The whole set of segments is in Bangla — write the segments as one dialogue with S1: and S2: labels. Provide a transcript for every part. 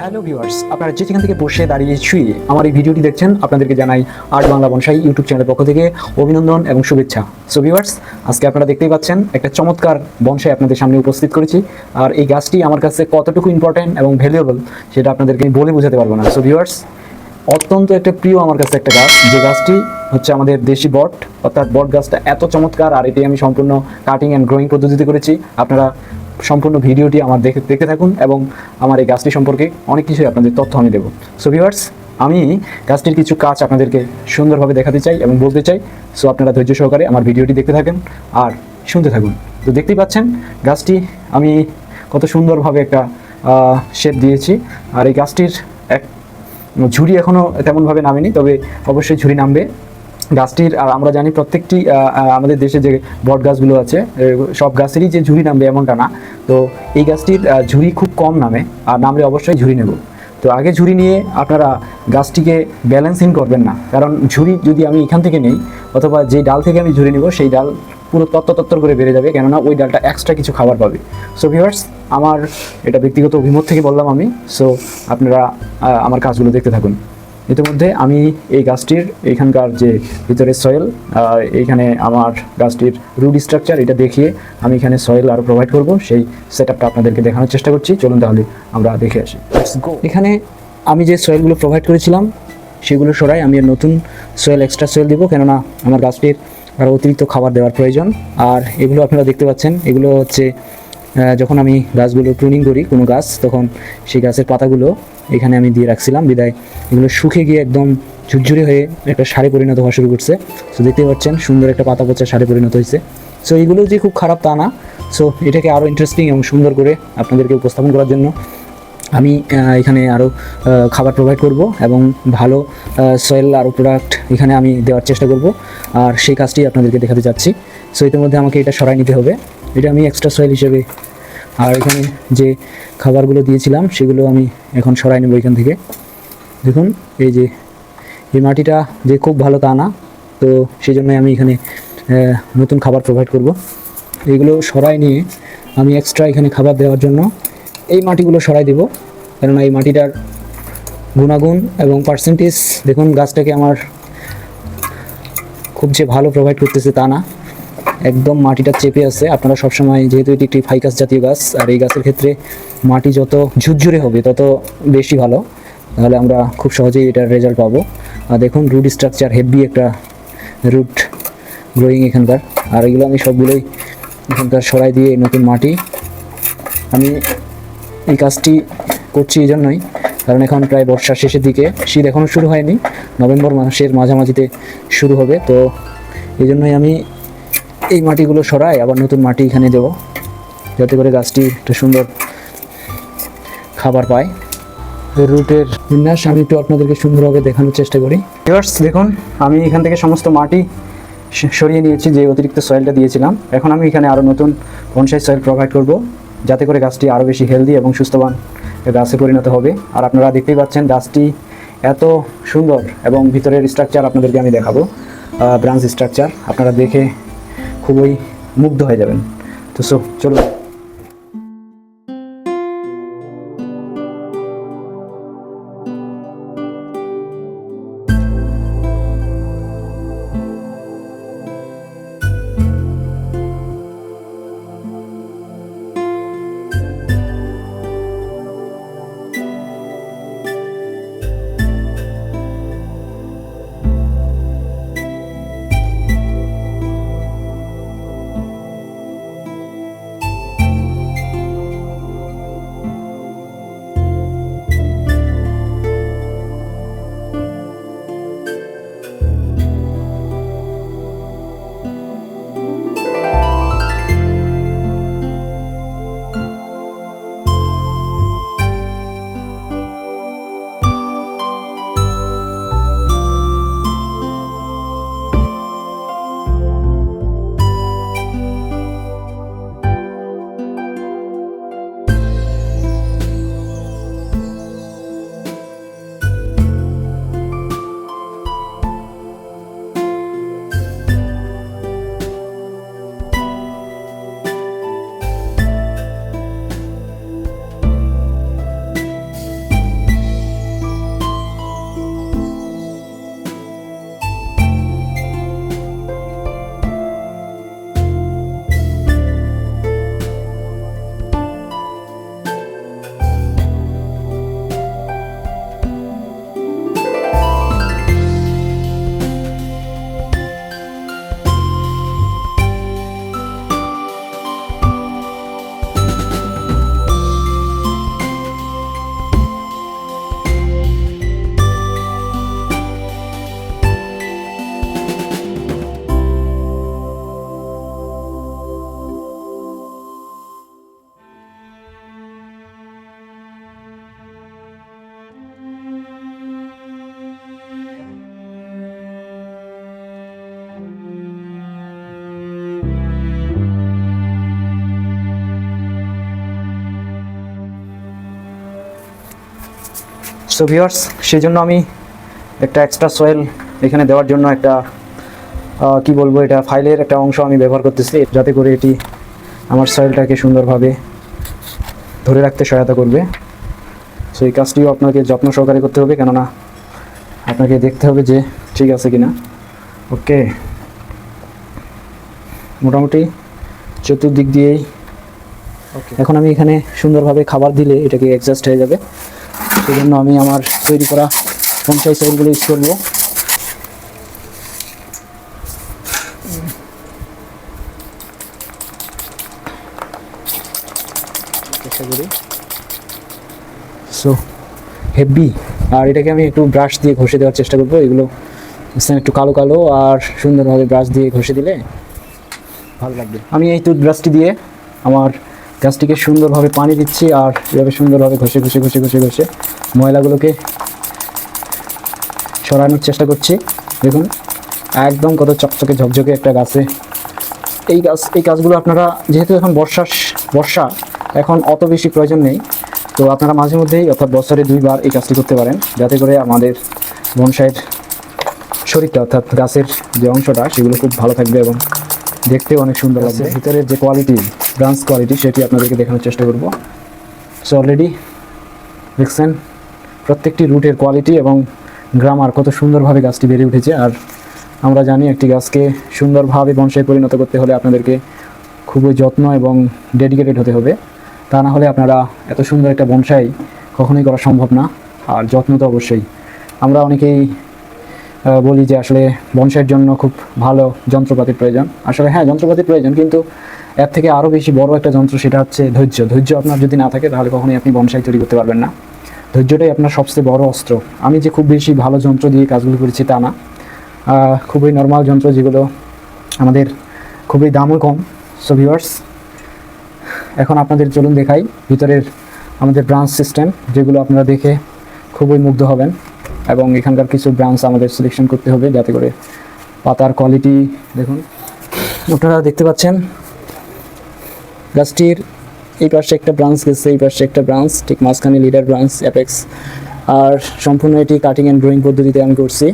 S1: হ্যালো ভিউয়ার্স, আপনারা যেখান থেকে বসে দাঁড়িয়ে শুয়ে আমার এই ভিডিওটি দেখছেন আপনাদেরকে জানাই আর্ট বাংলা বনসাই ইউটিউব চ্যানেলের পক্ষ থেকে অভিনন্দন এবং শুভেচ্ছা। সো ভিউয়ার্স, আজকে আপনারা দেখতেই পাচ্ছেন একটা চমৎকার বনসাই আপনাদের সামনে উপস্থিত করেছি। আর এই গাছটি আমার কাছে কতটুকু ইম্পর্টেন্ট এবং ভ্যালুয়েবল সেটা আপনাদেরকে আমি বলে বোঝাতে পারবো না। সো ভিউয়ার্স, অত্যন্ত একটা প্রিয় আমার কাছে একটা গাছ, যে গাছটি হচ্ছে আমাদের দেশি বট, অর্থাৎ বট গাছটা এত চমৎকার। আর এটি আমি সম্পূর্ণ কাটিং অ্যান্ড গ্রোয়িং পদ্ধতিতে করেছি। আপনারা সম্পূর্ণ ভিডিওটি আমার দেখতে থাকুন এবং আমার এই গাছটি সম্পর্কে অনেক কিছুই আপনাদের তথ্য আমি দেবো। সো ভিউয়ার্স, আমি গাছটির কিছু কাজ আপনাদেরকে সুন্দরভাবে দেখাতে চাই এবং বলতে চাই। সো আপনারা ধৈর্য সহকারে আমার ভিডিওটি দেখতে থাকেন আর শুনতে থাকুন। তো দেখতেই পাচ্ছেন গাছটি আমি কত সুন্দরভাবে একটা শেপ দিয়েছি। আর এই গাছটির এক ঝুড়ি এখনও তেমনভাবে নামেনি, তবে অবশ্যই ঝুড়ি নামবে গাছটির। আর আমরা জানি প্রত্যেকটি আমাদের দেশে যে বট গাছগুলো আছে সব গাছেরই যে ঝুড়ি নামবে এমনটা না। তো এই গাছটির ঝুড়ি খুব কম নামে, আর নামলে অবশ্যই ঝুড়ি নেব। তো আগে ঝুড়ি নিয়ে আপনারা গাছটিকে ব্যালেন্সিং করবেন না, কারণ ঝুড়ি যদি আমি এখান থেকে নেই অথবা যে ডাল থেকে আমি ঝুড়ি নেব সেই ডাল পুরো তত্তর করে বেড়ে যাবে, কেননা ওই ডালটা এক্সট্রা কিছু খাবার পাবে। সো ভিউয়ার্স, আমার এটা ব্যক্তিগত অভিমত থেকে বললাম আমি। সো আপনারা আমার কাজগুলো দেখতে থাকুন। ইতিমধ্যে আমি এই গাছটির এখানকার যে ভিতরে সয়েল, এইখানে আমার গাছটির রুট স্ট্রাকচার এটা দেখিয়ে আমি এখানে সয়েল আরও প্রোভাইড করব, সেই সেট আপটা আপনাদেরকে দেখানোর চেষ্টা করছি। চলুন তাহলে আমরা দেখে আসি। এখানে আমি যে সয়েলগুলো প্রোভাইড করেছিলাম সেগুলো সরাই আমি নতুন সয়েল, এক্সট্রা সয়েল দিব, কেননা আমার গাছটির আরও অতিরিক্ত খাবার দেওয়ার প্রয়োজন। আর এগুলো আপনারা দেখতে পাচ্ছেন, এগুলো হচ্ছে যখন আমি গাছগুলো প্রুনিং করি কোনো গাছ, তখন সেই গাছের পাতাগুলো এখানে আমি দিয়ে রাখছিলাম, বিদায় এগুলো শুকিয়ে গিয়ে একদম ঝুরঝুরে হয়ে একটা সারে পরিণত হওয়া শুরু করছে। সো দেখতে পাচ্ছেন সুন্দর একটা পাতা পচা সারে পরিণত হয়েছে। সো এইগুলো যে খুব খারাপ তা না। সো এটাকে আরও ইন্টারেস্টিং এবং সুন্দর করে আপনাদেরকে উপস্থাপন করার জন্য আমি এখানে আরও খাবার প্রোভাইড করব এবং ভালো সয়েল আরও প্রোডাক্ট এখানে আমি দেওয়ার চেষ্টা করব, আর সেই কাজটি আপনাদেরকে দেখাতে চাচ্ছি। সো ইতিমধ্যে আমাকে এটা সরাই নিতে হবে, এটা আমি এক্সট্রা সয়েল হিসেবে। আর এখানে যে খাবারগুলো দিয়েছিলাম সেগুলো আমি এখন সরাই নেব এখান থেকে। দেখুন এই যে এই মাটিটা যে খুব ভালো তা না, তো সেই জন্যই আমি এখানে নতুন খাবার প্রোভাইড করব। এইগুলো সরাই নিয়ে আমি এক্সট্রা এখানে খাবার দেওয়ার জন্য এই মাটিগুলো সরাই দেব, কেননা এই মাটিটার গুণাগুণ এবং পার্সেন্টেজ দেখুন, গাছটাকে আমার খুব যে ভালো প্রোভাইড করতেছে তা না, একদম মাটিটা চেপে আছে। আপনারা সবসময়, যেহেতু এটি একটি ফাইকাস জাতীয় গাছ, আর এই গাছের ক্ষেত্রে মাটি যত ঝুরঝুরে হবে তত বেশি ভালো, তাহলে আমরা খুব সহজেই এটার রেজাল্ট পাবো। আর দেখুন রুট স্ট্রাকচার হেভি একটা রুট গ্রোয়িং এখানকার। আর এগুলো আমি সবগুলোই এখানকার সরাই দিয়ে নতুন মাটি। আমি এই কাজটি করছি এই জন্যই, কারণ এখন প্রায় বর্ষার শেষের দিকে, শীত এখনও শুরু হয়নি, নভেম্বর মাসের মাঝামাঝিতে শুরু হবে। তো এই জন্যই আমি এই মাটিগুলো সরাই, আবার নতুন মাটি এখানে দেবো, যাতে করে গাছটি একটা সুন্দর খাবার পায়। রুটের বিন্যাস আমি একটু আপনাদেরকে সুন্দরভাবে দেখানোর চেষ্টা করি। ভিউয়ার্স দেখুন, আমি এখান থেকে সমস্ত মাটি সরিয়ে নিয়েছি, যে অতিরিক্ত সয়েলটা দিয়েছিলাম। এখন আমি এখানে আরও নতুন বনসাই সয়েল প্রোভাইড করব, যাতে করে গাছটি আরও বেশি হেলদি এবং সুস্থবান গাছে পরিণত হবে। আর আপনারা দেখতেই পাচ্ছেন গাছটি এত সুন্দর, এবং ভিতরের স্ট্রাকচার আপনাদেরকে আমি দেখাবো, ব্রাঞ্চ স্ট্রাকচার আপনারা দেখে খুবই মুগ্ধ হয়ে যাবেন। তো চলুন। সো ভিউয়ার্স, সেই জন্য আমি একটা এক্সট্রা সয়েল এখানে দেওয়ার জন্য একটা কি বলবো, এটা ফাইলের একটা অংশ আমি ব্যবহার করতেছি, যাতে করে এটি আমার সয়েলটাকে সুন্দরভাবে ধরে রাখতে সহায়তা করবে। সো এই কাজটিও আপনাকে যত্ন সহকারে করতে হবে, কেননা আপনাকে দেখতে হবে যে ঠিক আছে কিনা। ওকে, মোটামুটি চতুর্দিক দিয়েই ওকে। এখন আমি এখানে সুন্দরভাবে খাবার দিলে এটাকে অ্যাডজাস্ট হয়ে যাবে, সেই জন্য আমি আমার তৈরি করা বনসাই সয়েলগুলো ইউজ করবো। চেষ্টা করি। সো হেভি, আর এটাকে আমি একটু ব্রাশ দিয়ে ঘষে দেওয়ার চেষ্টা করবো। এগুলো একটু কালো কালো, আর সুন্দরভাবে ব্রাশ দিয়ে ঘষে দিলে ভালো লাগবে। আমি এই টুথব্রাশটি দিয়ে আমার গাছটিকে সুন্দরভাবে পানি দিচ্ছি, আর এভাবে সুন্দরভাবে ঘষে ঘষে ঘষে ঘষে ঘষে ময়লাগুলোকে সরানোর চেষ্টা করছি। দেখুন একদম কত চকচকে ঝকঝকে একটা গাছে। এই গাছগুলো আপনারা, যেহেতু এখন বর্ষা এখন অত বেশি প্রয়োজন নেই, তো আপনারা মাঝে মধ্যেই অর্থাৎ বছরে 2 বার এই কাজটি করতে পারেন, যাতে করে আমাদের বনসাইয়ের শরীরটা অর্থাৎ গাছের যে অংশটা সেগুলো খুব ভালো থাকবে এবং দেখতেও অনেক সুন্দর লাগবে। ভিতরের যে কোয়ালিটি, ব্রাঞ্চ কোয়ালিটি, সেটি আপনাদেরকে দেখানোর চেষ্টা করব। সো অলরেডি দেখছেন প্রত্যেকটি রুটের কোয়ালিটি এবং গ্রামার কত সুন্দরভাবে গাছটি বেড়ে উঠেছে। আর আমরা জানি একটি গাছকে সুন্দরভাবে বনসাই পরিণত করতে হলে আপনাদেরকে খুবই যত্ন এবং ডেডিকেটেড হতে হবে, তা না হলে আপনারা এত সুন্দর একটা বনসাই কখনোই করা সম্ভব না। আর যত্ন তো অবশ্যই। আমরা অনেকেই বলি যে আসলে বনসাইয়ের জন্য খুব ভালো যন্ত্রপাতির প্রয়োজন। আসলে হ্যাঁ, যন্ত্রপাতির প্রয়োজন, কিন্তু এর থেকে আরও বেশি বড় একটা যন্ত্র, সেটা হচ্ছে ধৈর্য। ধৈর্য আপনার যদি না থাকে তাহলে কখনোই আপনি বনসাই তৈরি করতে পারবেন না। ধৈর্যটাই আপনার সবচেয়ে বড় অস্ত্র। আমি যে খুব বেশি ভালো যন্ত্র দিয়ে কাজগুলো করেছি তা না, খুবই নর্মাল যন্ত্র, যেগুলো আমাদের খুবই দামও কম। সো ভিউয়ার্স, এখন আপনাদের চলুন দেখাই ভিতরের আমাদের ব্রাঞ্চ সিস্টেম, যেগুলো আপনারা দেখে খুবই মুগ্ধ হবেন। এবং এখানকার কিছু ব্রাঞ্চ আমাদের সিলেকশন করতে হবে, যাতে করে পাতার কোয়ালিটি দেখুন। আপনারা দেখতে পাচ্ছেন গাছটির এই পাশে একটা ব্রাঞ্চ গেছে, এই পাশে একটা ব্রাঞ্চ, ঠিক মাঝখানে লিডার ব্রাঞ্চ অ্যাপেক্স। আর সম্পূর্ণ এটি কাটিং অ্যান্ড ড্রয়িং পদ্ধতিতে আমি করছি।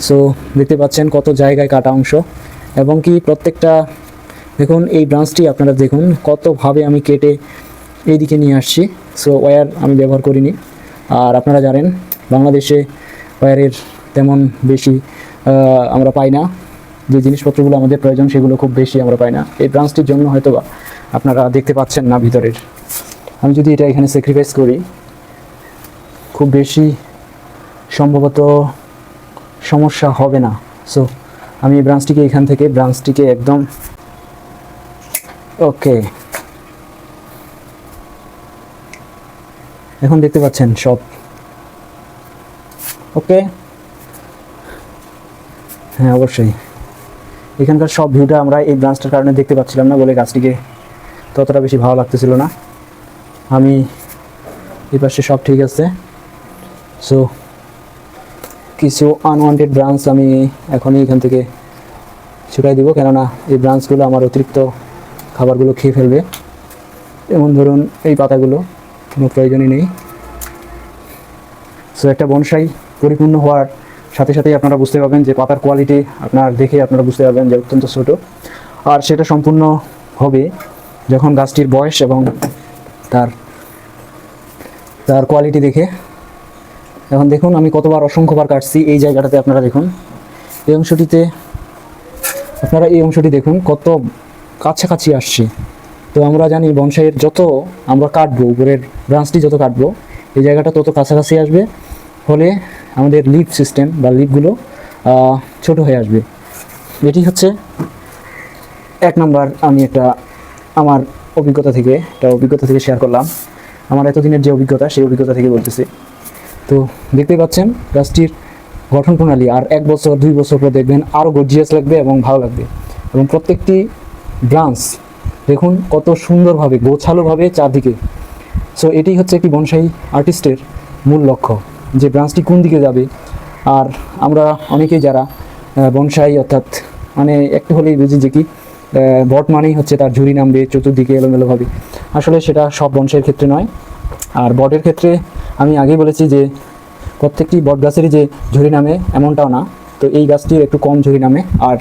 S1: সো দেখতে পাচ্ছেন কত জায়গায় কাটা অংশ, এবং কি প্রত্যেকটা দেখুন এই ব্রাঞ্চটি আপনারা দেখুন কতভাবে আমি কেটে এইদিকে নিয়ে আসছি। সো ওয়্যার আমি ব্যবহার করিনি। আর আপনারা জানেন বাংলাদেশে ওয়্যারের তেমন বেশি আমরা পাই না, যে জিনিসপত্রগুলো আমাদের প্রয়োজন সেগুলো খুব বেশি আমরা পাই না। এই ব্রাঞ্চটির জন্য হয়তো বা আপনারা দেখতে পাচ্ছেন না ভিতরের। আমি যদি এটা এখানে স্যাক্রিফাইস করি, খুব বেশি সম্ভবত সমস্যা হবে না। সো আমি এই ব্রাঞ্চটিকে এখান থেকে একদম ওকে, এখন দেখতে পাচ্ছেন সব ওকে। হ্যাঁ অবশ্যই, এখানকার সব ভিউটা আমরা এই ব্রাঞ্চটার কারণে দেখতে পাচ্ছিলাম না বলে গাছটিকে ততটা বেশি ভালো লাগতেছিল না। আমি এই পাশে সব ঠিক আছে। সো কিছু আনওয়ান্টেড ব্রাঞ্চ আমি এখনই এখান থেকে ছুটাই দিব, কেননা এই ব্রাঞ্চগুলো আমার অতিরিক্ত খাবারগুলো খেয়ে ফেলবে। যেমন ধরুন এই পাতাগুলো কোনো প্রয়োজনই নেই। সো একটা বনসাই পরিপূর্ণ হওয়ার সাথে সাথেই আপনারা বুঝতে পারবেন যে পাতার কোয়ালিটি আপনারা বুঝতে পারবেন যে অত্যন্ত ছোটো। আর সেটা সম্পূর্ণ হবে যখন গাছটির বয়স এবং তার কোয়ালিটি দেখে। এখন দেখুন আমি কতবার অসংখ্যবার কাটছি এই জায়গাটাতে। আপনারা দেখুন এই অংশটি দেখুন কত কাছাকাছি আসছে। তো আমরা জানি বনসাইয়ের যত আমরা কাটবো, উপরের ব্রাঞ্চটি যত কাটবো, এই জায়গাটা তত কাছাকাছি আসবে, ফলে আমাদের লিফ সিস্টেম বা লিফগুলো ছোট হয়ে আসবে। এটি হচ্ছে 1 নাম্বার। আমি আমার অভিজ্ঞতা থেকে শেয়ার করলাম। আমার এতদিনের যে অভিজ্ঞতা, সেই অভিজ্ঞতা থেকে বলতেছি। তো দেখতেই পাচ্ছেন গাছটির গঠন প্রণালী, আর 1 বছর 2 বছর পর দেখবেন আরও গর্জিয়াস লাগবে এবং ভালো লাগবে। এবং প্রত্যেকটি ব্রাঞ্চ দেখুন কত সুন্দরভাবে গোছালোভাবে চারদিকে। সো এটি হচ্ছে একটি বনসাই আর্টিস্টের মূল লক্ষ্য, যে ব্রাঞ্চটি কোন দিকে যাবে। আর আমরা অনেকেই যারা বনসাই অর্থাৎ মানে একটু হলেই বুঝি যে কি বট মানেই হচ্ছে তার ঝুড়ি নামবে চতুর্দিকে এলোমেলোভাবে। আসলে সেটা সব বনসাইয়ের ক্ষেত্রে নয়। আর বটের ক্ষেত্রে আমি আগেই বলেছি যে প্রত্যেকটি বট গাছেরই যে ঝুরি নামে এমনটাও না, তো এই গাছটির একটু কম ঝুরি নামে। আর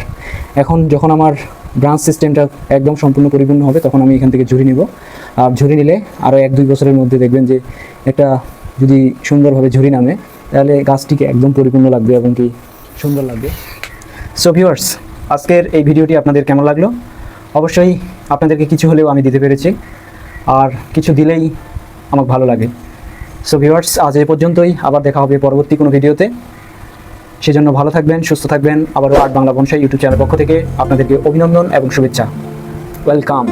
S1: এখন যখন আমার ব্রাঞ্চ সিস্টেমটা একদম সম্পূর্ণ পরিপূর্ণ হবে তখন আমি এখান থেকে ঝুরি নিব। আর ঝুরি নিলে আরও 1-2 বছরের মধ্যে দেখবেন যে একটা যদি সুন্দরভাবে ঝুরি নামে তাহলে গাছটিকে একদম পরিপূর্ণ লাগবে এবং কি সুন্দর লাগবে। সো ভিউয়ার্স, আজকের এই ভিডিওটি আপনাদের কেমন লাগলো? অবশ্যই আপনাদেরকে কিছু হলেও আমি দিতে পেরেছি, আর কিছু দিলেই আমার ভালো লাগে। সো ভিউয়ার্স, আজ এই পর্যন্তই, আবার দেখা হবে পরবর্তী কোনো ভিডিওতে। সেজন্য ভালো থাকবেন, সুস্থ থাকবেন। আবারও art Bangla bonsai YouTube channel পক্ষ থেকে আপনাদেরকে অভিনন্দন এবং শুভেচ্ছা। ওয়েলকাম।